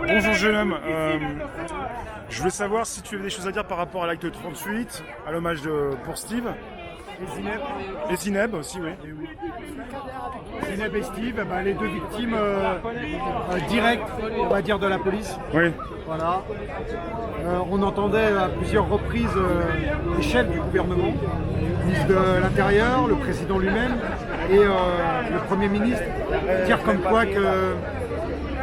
Bonjour jeune homme, je voulais savoir si tu avais des choses à dire par rapport à l'acte 38, à l'hommage pour Steve. Et Zineb aussi, oui. Zineb et Steve, les deux victimes directes, on va dire, de la police. Oui. Voilà. On entendait à plusieurs reprises les chefs du gouvernement, le ministre de l'Intérieur, le président lui-même et le Premier ministre dire comme quoi que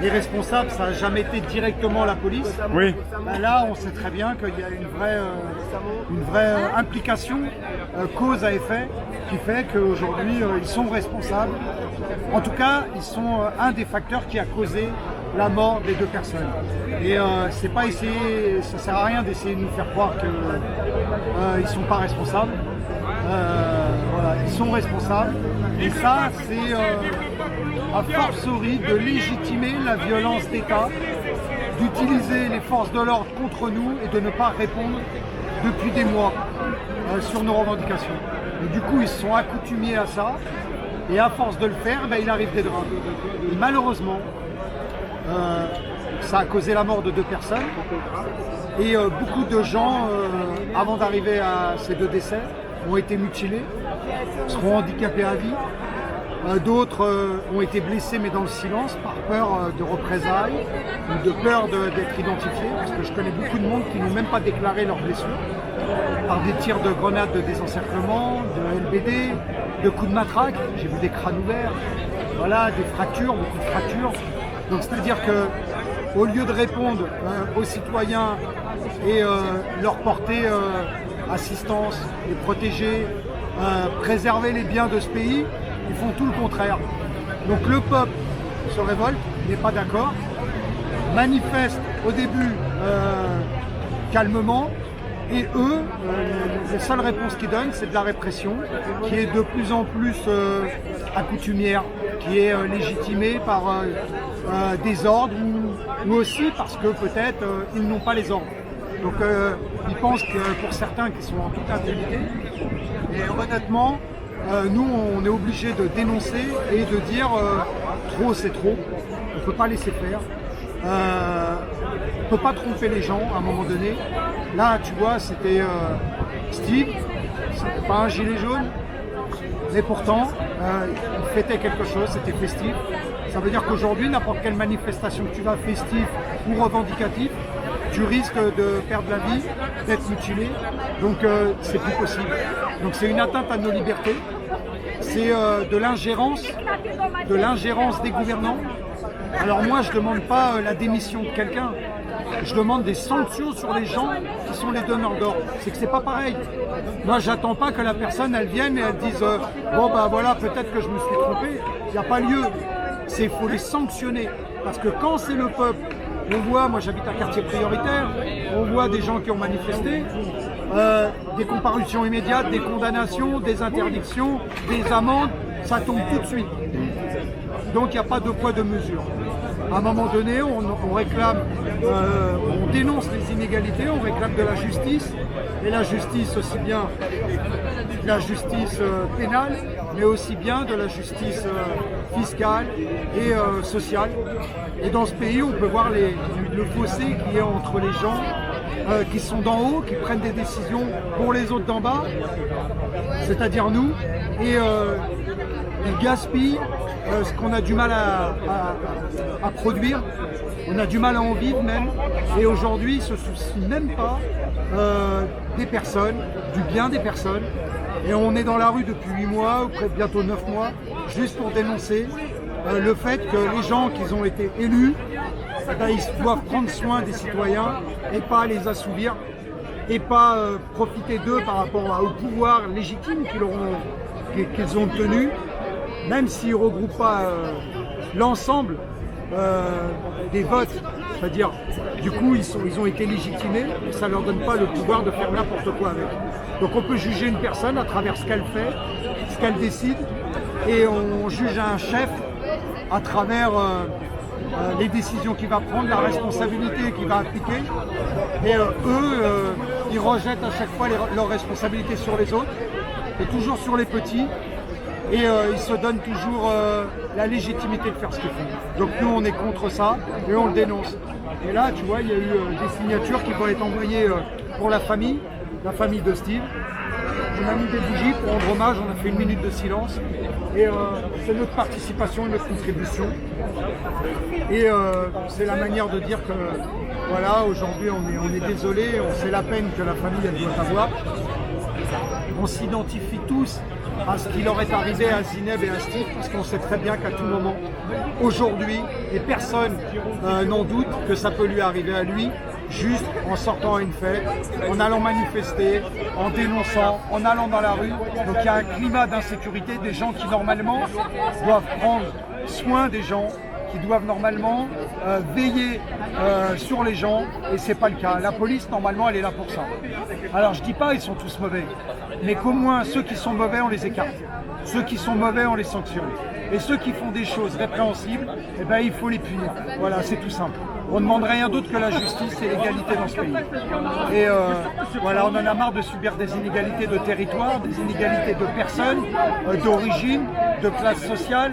les responsables, ça n'a jamais été directement la police. Oui. Là, on sait très bien qu'il y a une vraie implication, cause à effet, qui fait qu'aujourd'hui, ils sont responsables. En tout cas, ils sont un des facteurs qui a causé la mort des deux personnes. Et c'est pas essayer, ça sert à rien d'essayer de nous faire croire qu'ils ne sont pas responsables. Voilà, ils sont responsables. Et ça, c'est a fortiori de légitimer la violence d'État, d'utiliser les forces de l'ordre contre nous et de ne pas répondre depuis des mois sur nos revendications. Et du coup, ils se sont accoutumés à ça. Et à force de le faire, il arrive des drames. Et malheureusement, ça a causé la mort de deux personnes. Et beaucoup de gens, avant d'arriver à ces deux décès, ont été mutilés, seront handicapés à vie. D'autres ont été blessés mais dans le silence par peur de représailles ou de peur d'être identifiés, parce que je connais beaucoup de monde qui n'ont même pas déclaré leurs blessures par des tirs de grenades de désencerclement, de LBD, de coups de matraque. J'ai vu des crânes ouverts, voilà, des fractures, beaucoup de fractures. Donc c'est-à-dire que au lieu de répondre aux citoyens et leur porter assistance, les protéger, préserver les biens de ce pays, ils font tout le contraire. Donc le peuple se révolte, n'est pas d'accord, manifeste au début calmement, et eux, les seules réponses qu'ils donnent, c'est de la répression, qui est de plus en plus accoutumière, qui est légitimée par des ordres, ou aussi parce que peut-être ils n'ont pas les ordres. Donc ils pensent que pour certains qui sont en toute intégrité, et honnêtement, nous on est obligé de dénoncer et de dire trop c'est trop, on ne peut pas laisser faire, on ne peut pas tromper les gens à un moment donné. Là tu vois c'était Steve, c'était pas un gilet jaune, mais pourtant il fêtait quelque chose, c'était festif. Ça veut dire qu'aujourd'hui n'importe quelle manifestation que tu vas festif ou revendicatif, tu risques de perdre la vie, d'être mutilé, donc c'est plus possible. Donc c'est une atteinte à nos libertés, c'est de l'ingérence des gouvernants. Alors moi je ne demande pas la démission de quelqu'un, je demande des sanctions sur les gens qui sont les donneurs d'ordre. C'est que c'est pas pareil. Moi j'attends pas que la personne elle vienne et elle dise bon voilà peut-être que je me suis trompé, il n'y a pas lieu. Il faut les sanctionner, parce que quand c'est le peuple, on voit, moi j'habite un quartier prioritaire, on voit des gens qui ont manifesté, des comparutions immédiates, des condamnations, des interdictions, des amendes, ça tombe tout de suite. Donc il n'y a pas de poids de mesure. À un moment donné, on réclame, on dénonce les inégalités, on réclame de la justice, et la justice aussi bien de la justice pénale, mais aussi bien de la justice fiscale et sociale. Et dans ce pays, on peut voir le fossé qu'il y a entre les gens qui sont d'en haut, qui prennent des décisions pour les autres d'en bas, c'est-à-dire nous, et ils gaspillent ce qu'on a du mal à produire, on a du mal à en vivre même, et aujourd'hui ils ne se soucient même pas des personnes, du bien des personnes, et on est dans la rue depuis 8 mois, ou peut-être bientôt 9 mois, juste pour dénoncer le fait que les gens qui ont été élus, ils doivent prendre soin des citoyens et pas les assouvir, et pas profiter d'eux par rapport au pouvoir légitime qu'ils ont obtenu, même s'ils ne regroupent pas l'ensemble des votes. C'est-à-dire, du coup, ils ont été légitimés, et ça ne leur donne pas le pouvoir de faire n'importe quoi avec. Donc on peut juger une personne à travers ce qu'elle fait, ce qu'elle décide, et on juge un chef à travers les décisions qu'il va prendre, la responsabilité qu'il va appliquer. Et eux, ils rejettent à chaque fois leurs responsabilités sur les autres, et toujours sur les petits. et ils se donnent toujours la légitimité de faire ce qu'ils font. Donc nous on est contre ça et on le dénonce. Et là tu vois il y a eu des signatures qui vont être envoyées pour la famille de Steve. On a mis des bougies pour rendre hommage, on a fait 1 minute de silence et c'est notre participation et notre contribution. Et c'est la manière de dire que voilà, aujourd'hui on est désolé, on sait la peine que la famille elle doit avoir. On s'identifie tous à ce qui leur est arrivé à Zineb et à Steve, parce qu'on sait très bien qu'à tout moment, aujourd'hui, et personne n'en doute que ça peut lui arriver à lui, juste en sortant à une fête, en allant manifester, en dénonçant, en allant dans la rue. Donc il y a un climat d'insécurité, des gens qui normalement doivent prendre soin des gens, qui doivent normalement veiller sur les gens, et c'est pas le cas. La police, normalement, elle est là pour ça. Alors je dis pas ils sont tous mauvais, mais qu'au moins ceux qui sont mauvais, on les écarte. Ceux qui sont mauvais, on les sanctionne. Et ceux qui font des choses répréhensibles, eh ben, il faut les punir. Voilà, c'est tout simple. On ne demande rien d'autre que la justice et l'égalité dans ce pays. Et voilà, on en a marre de subir des inégalités de territoire, des inégalités de personnes, d'origine, de classe sociale,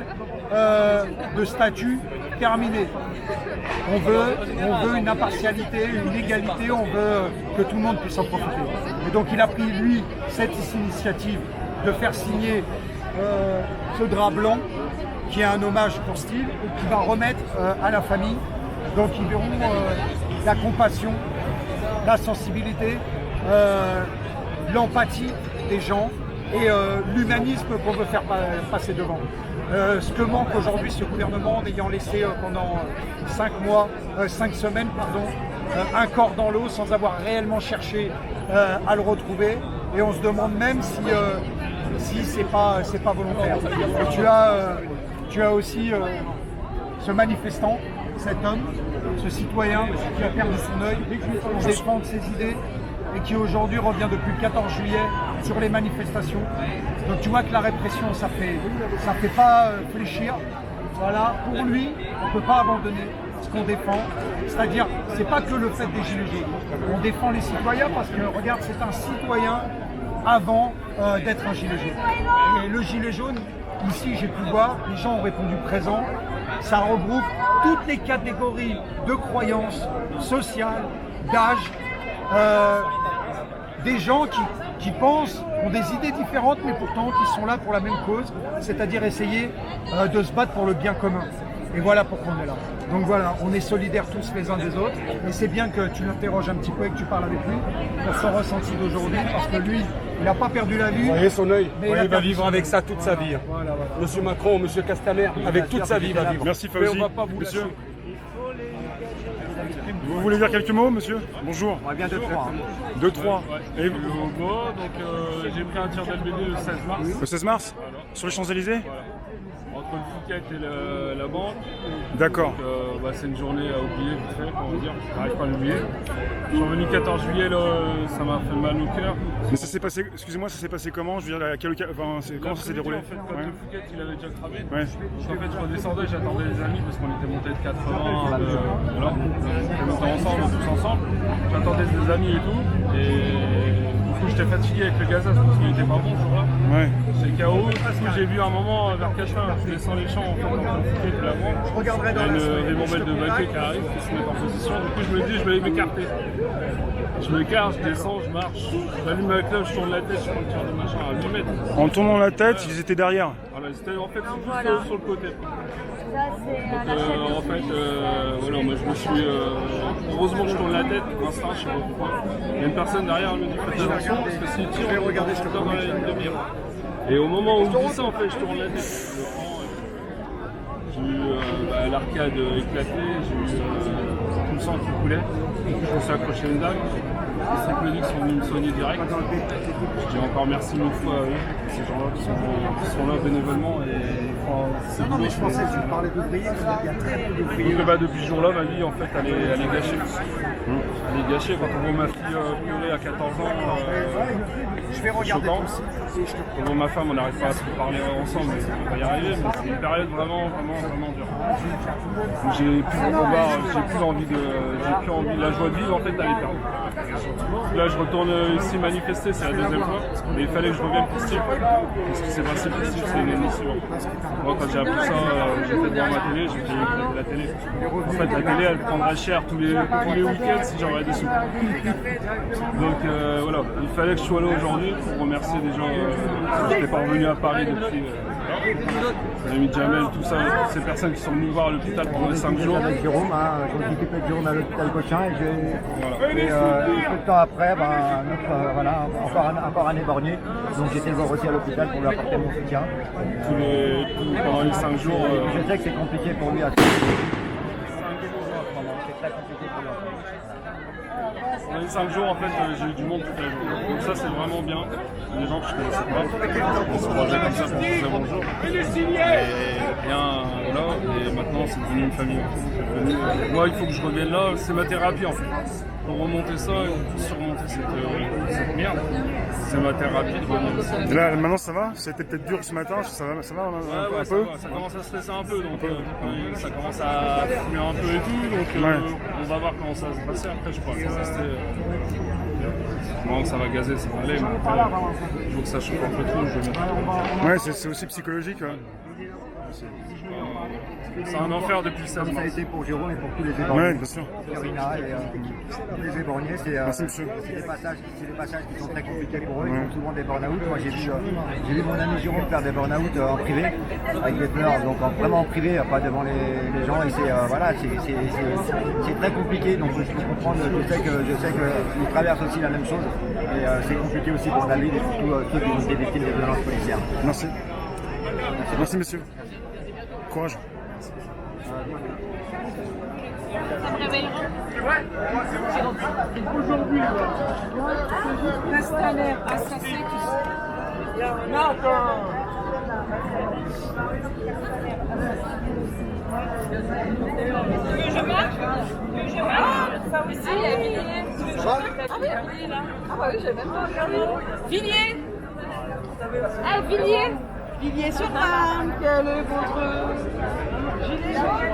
de statut terminé. On veut une impartialité, une égalité, on veut que tout le monde puisse en profiter. Et donc il a pris, lui, cette initiative de faire signer ce drap blanc, qui est un hommage pour Steve, et qui va remettre à la famille. Donc ils verront la compassion, la sensibilité, l'empathie des gens et l'humanisme qu'on veut faire passer devant. Ce que manque aujourd'hui ce gouvernement en ayant laissé pendant 5 semaines, un corps dans l'eau sans avoir réellement cherché à le retrouver. Et on se demande même si c'est pas volontaire. Et tu as aussi ce manifestant, cet homme, ce citoyen qui a perdu son œil pour défendre ses idées et qui aujourd'hui revient depuis le 14 juillet sur les manifestations. Donc tu vois que la répression, ça fait pas fléchir. Voilà, pour lui, on ne peut pas abandonner ce qu'on défend. C'est-à-dire, c'est pas que le fait des gilets jaunes. On défend les citoyens parce que, regarde, c'est un citoyen avant d'être un gilet jaune. Et le gilet jaune, ici, j'ai pu voir, les gens ont répondu présent. Ça regroupe toutes les catégories de croyances sociales, d'âge, des gens qui pensent, ont des idées différentes, mais pourtant qui sont là pour la même cause, c'est-à-dire essayer de se battre pour le bien commun. Et voilà pourquoi on est là. Donc voilà, on est solidaires tous les uns des autres, et c'est bien que tu l'interroges un petit peu et que tu parles avec lui pour son ressenti d'aujourd'hui, parce que lui, il n'a pas perdu la vue. Vous voyez son œil, mais il va vivre avec ça toute sa vie. Voilà. Monsieur Macron, Monsieur Castaner, avec toute sa vie, il va vivre. Merci Mais Fauzi. on va pas vous Monsieur, lâcher. vous voulez dire quelques mots, monsieur? Bonjour. On va bien 2-3. 2-3. Et Et au Go, donc j'ai pris un tir d'LBD le 16 mars. le 16 mars? Sur les Champs-Élysées? Entre le Fouquet et la banque. D'accord. Donc, c'est une journée à oublier, vite fait, on va dire. J'arrive pas à l'oublier. Je suis revenu le 14 juillet, là, ça m'a fait mal au cœur. Mais ça s'est passé, excusez-moi, ça s'est passé comment? Je veux dire, comment ça s'est déroulé? En fait, quand Ouais. le Fouquet, il avait déjà cramé. Ouais. Donc, en fait, je redescendais, j'attendais les amis parce qu'on était montés de 80. Voilà. On était ensemble, tous ensemble. J'attendais des amis et tout. Et du coup, j'étais fatigué avec le gazage parce qu'il était pas bon ce jour-là. Ouais. C'est chaos parce que j'ai vu un moment vers Cachin, je descends les champs en fait, entre le Fouquet et la banque. Je regarderai dans Il y a la une ribambelle de baquets qui arrive, qui se mettent en position. Du coup, je me dis, je vais m'écarter. Je m'écarte, je descends, je marche, j'allume ma cloche, je tourne la tête, je prends le tir de machin à 8 mètres. En tournant la tête, ils étaient derrière. Voilà, c'était en fait juste voilà. sur le côté. Ça, c'est à la chaîne. En fait, voilà, moi je me suis. Heureusement que je tourne la tête, instinct, je sais pas pourquoi. Il y a une personne derrière, elle me dit faites attention parce que si tu tires, regarder ce que dans la ligne de mire. Et au moment où je dis ça, en fait, je tourne la tête. Je le prends, j'ai eu l'arcade éclatée, j'ai eu tout le sang qui coulait. Je me suis accroché à une dague. Les cycloniques sont venus me soigner direct. Je dis encore merci mille fois à eux, ces gens-là qui sont là bénévolement. Et Non, mais je pensais que tu parlais d'ouvriers, il y a très peu d'ouvriers. donc, depuis ce jour-là, ma vie, en fait, elle est gâchée. Elle est gâchée. Quand on voit ma fille pleurer à 14 ans, Je vais regarder choquant. aussi. Quand on voit ma femme, on n'arrive pas à se parler ensemble, mais on va y arriver. Mais c'est une période vraiment dure. Donc, j'ai plus de combat, j'ai plus envie de j'ai plus envie, la joie de vivre en fait elle est perdue. Là je retourne ici manifester, c'est la deuxième fois, mais il fallait que je revienne pour Steve. Et ce qui s'est passé pour Steve, c'est inadmissible. Moi quand j'ai appris ça, j'ai fait devant ma télé, j'ai payé la télé. En fait la télé elle prendra cher tous les week-ends si j'aurais des sous. Donc voilà, il fallait que je sois là aujourd'hui pour remercier des gens qui n'étaient pas revenus à Paris depuis. Mon ami Jamel, tout ça, toutes ces personnes qui sont venues voir à l'hôpital pendant les 5 jours. Avec Jérôme, je me suis occupé de Jérôme à l'hôpital Cochin et peu de temps après, encore un éborgné. Donc j'étais le voir aussi à l'hôpital pour lui apporter mon soutien. Pendant les 5 jours. Je sais que c'est compliqué pour lui à c'est très compliqué pour lui. Pendant les 5 jours, en fait, j'ai eu du monde toute la journée. Donc ça, c'est vraiment bien. Des gens que je connaissais pas. On se croisait comme ça pour se dire bonjour. Et bien, voilà. Et maintenant, c'est devenu une famille. Moi, il faut que je revienne là. C'est ma thérapie, en fait. Pour remonter ça et surmonter cette merde. C'est ma thérapie de revenir ici. Et là, maintenant ça va? C'était peut-être dur ce matin, ça va Ouais, un ça peu? va. Ça commence à stresser un peu, donc ça commence à fumer un peu et tout, donc on va voir comment ça va se passer. Après, je pourrais rester. Moi, ça va gazer, ça va aller, mais après, il faut que ça chauffe un peu trop. Ouais, c'est aussi psychologique. Ouais. C'est un enfer depuis 16 Comme ça a mois. été pour Jérôme et pour tous les éborgnés. Ouais, bien sûr. Florina et les éborgnés, c'est des passages qui sont très compliqués pour eux. Ils ont souvent des burn-out. Moi, j'ai vu mon ami Jérôme faire des burn-out en privé avec des pleurs, donc vraiment en privé, pas devant les gens. Et c'est très compliqué. Donc je peux comprendre. Je sais qu'il traverse aussi la même chose. Et c'est compliqué aussi pour David et pour tous ceux qui ont été victimes des violences policières. Merci. Merci, monsieur. Courage. Aujourd'hui, Castaner, assassé, tout ça. Je marche. Ça aussi, il y a Villiers. Ah oui, Villiers là. Ah bah oui, j'ai même pas regardé. Villiers. Ah, Villiers. Villiers sur Rhin, quel est votre gilet jaune?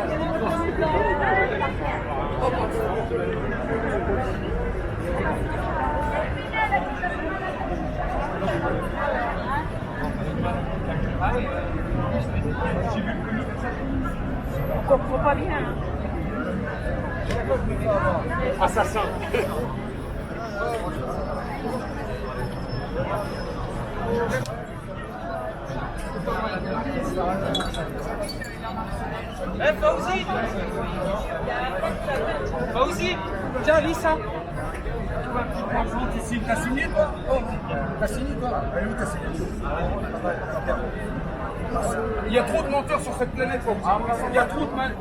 On comprend pas bien. Assassin. Fauzi. Fauzi, tiens, lis ça. Ici, t'as signé toi? T'as signé toi? Il y a trop de menteurs sur cette planète, Fauzi. Il y a trop de mal.